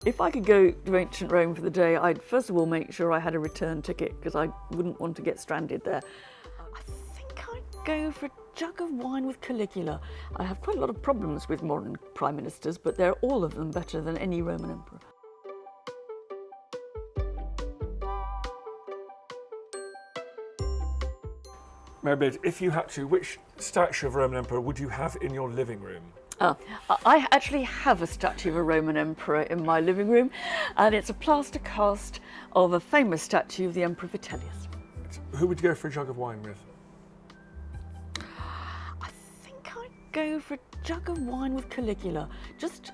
If I could go to ancient Rome for the day, I'd first of all make sure I had a return ticket because I wouldn't want to get stranded there. I think I'd go for a jug of wine with Caligula. I have quite a lot of problems with modern prime ministers, but they're all of them better than any Roman emperor. Mary, if you had to, which statue of a Roman emperor would you have in your living room? I actually have a statue of a Roman emperor in my living room, and it's a plaster cast of a famous statue of the Emperor Vitellius. Who would you go for a jug of wine with? I think I'd go for a jug of wine with Caligula, just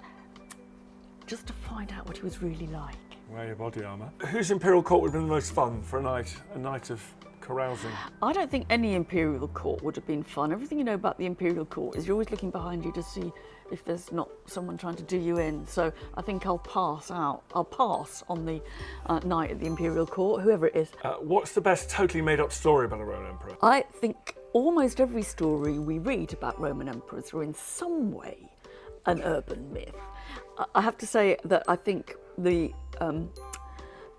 to find out what he was really like. Wear your body armour. Whose imperial court would have been the most fun for a night of carousing? I don't think any imperial court would have been fun. Everything you know about the imperial court is you're always looking behind you to see if there's not someone trying to do you in. So I think I'll pass on the night at the imperial court, whoever it is. What's the best totally made up story about a Roman emperor? I think almost every story we read about Roman emperors are in some way an urban myth. I have to say that I think the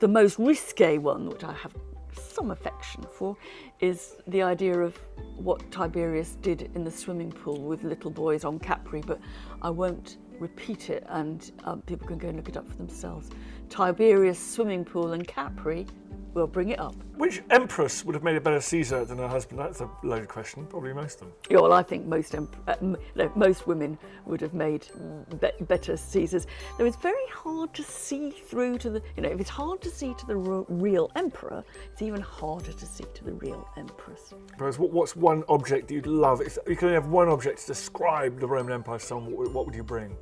most risque one, which I have some affection for, is the idea of what Tiberius did in the swimming pool with little boys on Capri, but I won't repeat it, and people can go and look it up for themselves. Tiberius swimming pool and Capri, we'll bring it up. Which empress would have made a better Caesar than her husband? That's a loaded question, probably most of them. Yeah, well, I think most women would have made better Caesars. Though it's very hard to see through to if it's hard to see to the real emperor, it's even harder to see to the real empress. What's one object you'd love? If you could only have one object to describe the Roman Empire to someone, what would you bring?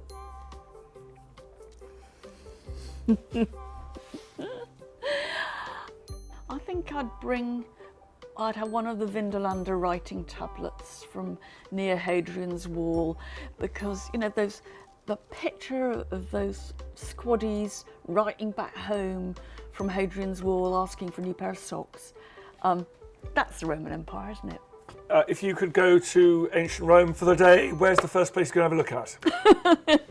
I think I'd have one of the Vindolanda writing tablets from near Hadrian's Wall, because the picture of those squaddies writing back home from Hadrian's Wall asking for a new pair of socks. That's the Roman Empire, isn't it? If you could go to ancient Rome for the day, where's the first place you're going to have a look at?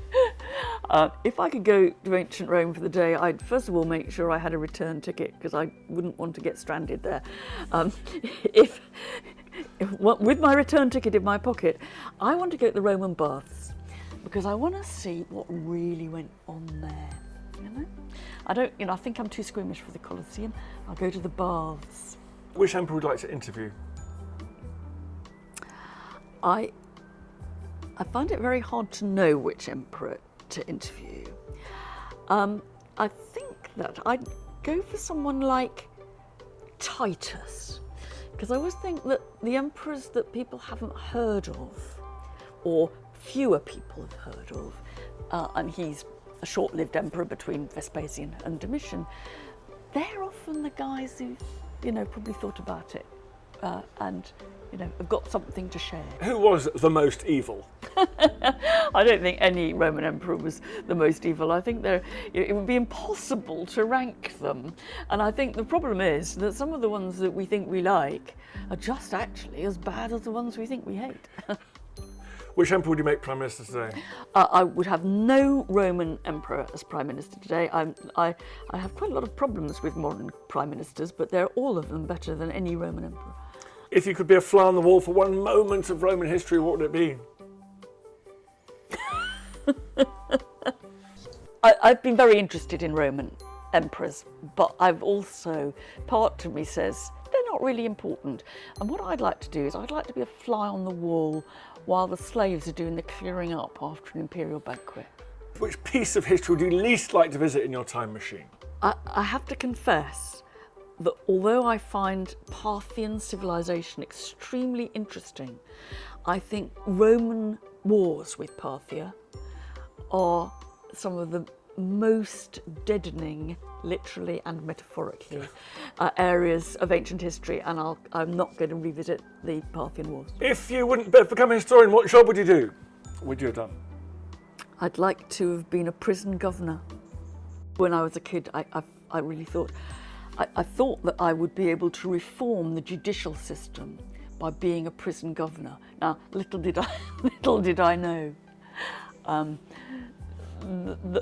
If I could go to ancient Rome for the day, I'd first of all make sure I had a return ticket because I wouldn't want to get stranded there. With my return ticket in my pocket, I want to go to the Roman baths because I want to see what really went on there. I think I'm too squeamish for the Colosseum. I'll go to the baths. Which emperor would you like to interview? I find it very hard to know which emperor to interview. I think that I'd go for someone like Titus, because I always think that the emperors that people haven't heard of, or fewer people have heard of, and he's a short-lived emperor between Vespasian and Domitian, they're often the guys who, probably thought about it and have got something to share. Who was the most evil? I don't think any Roman emperor was the most evil. I think it would be impossible to rank them. And I think the problem is that some of the ones that we think we like are just actually as bad as the ones we think we hate. Which emperor would you make Prime Minister today? I would have no Roman emperor as Prime Minister today. I have quite a lot of problems with modern Prime Ministers, but they're all of them better than any Roman emperor. If you could be a fly on the wall for one moment of Roman history, what would it be? I've been very interested in Roman emperors, but part of me says they're not really important. And what I'd like to do is I'd like to be a fly on the wall while the slaves are doing the clearing up after an imperial banquet. Which piece of history would you least like to visit in your time machine? I have to confess that although I find Parthian civilization extremely interesting, I think Roman wars with Parthia are some of the most deadening, literally and metaphorically, areas of ancient history, and I'm not going to revisit the Parthian wars. If you wouldn't become a historian, what job would you do? What would you have done? I'd like to have been a prison governor. When I was a kid, I really thought that I would be able to reform the judicial system by being a prison governor. Now, little did I know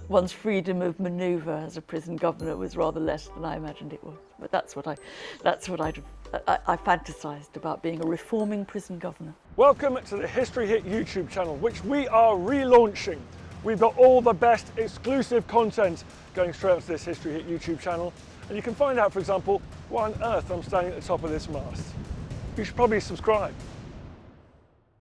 one's freedom of manoeuvre as a prison governor was rather less than I imagined it was. But that's what I fantasised about, being a reforming prison governor. Welcome to the History Hit YouTube channel, which we are relaunching. We've got all the best exclusive content going straight onto this History Hit YouTube channel. And you can find out, for example, why on earth I'm standing at the top of this mast. You should probably subscribe.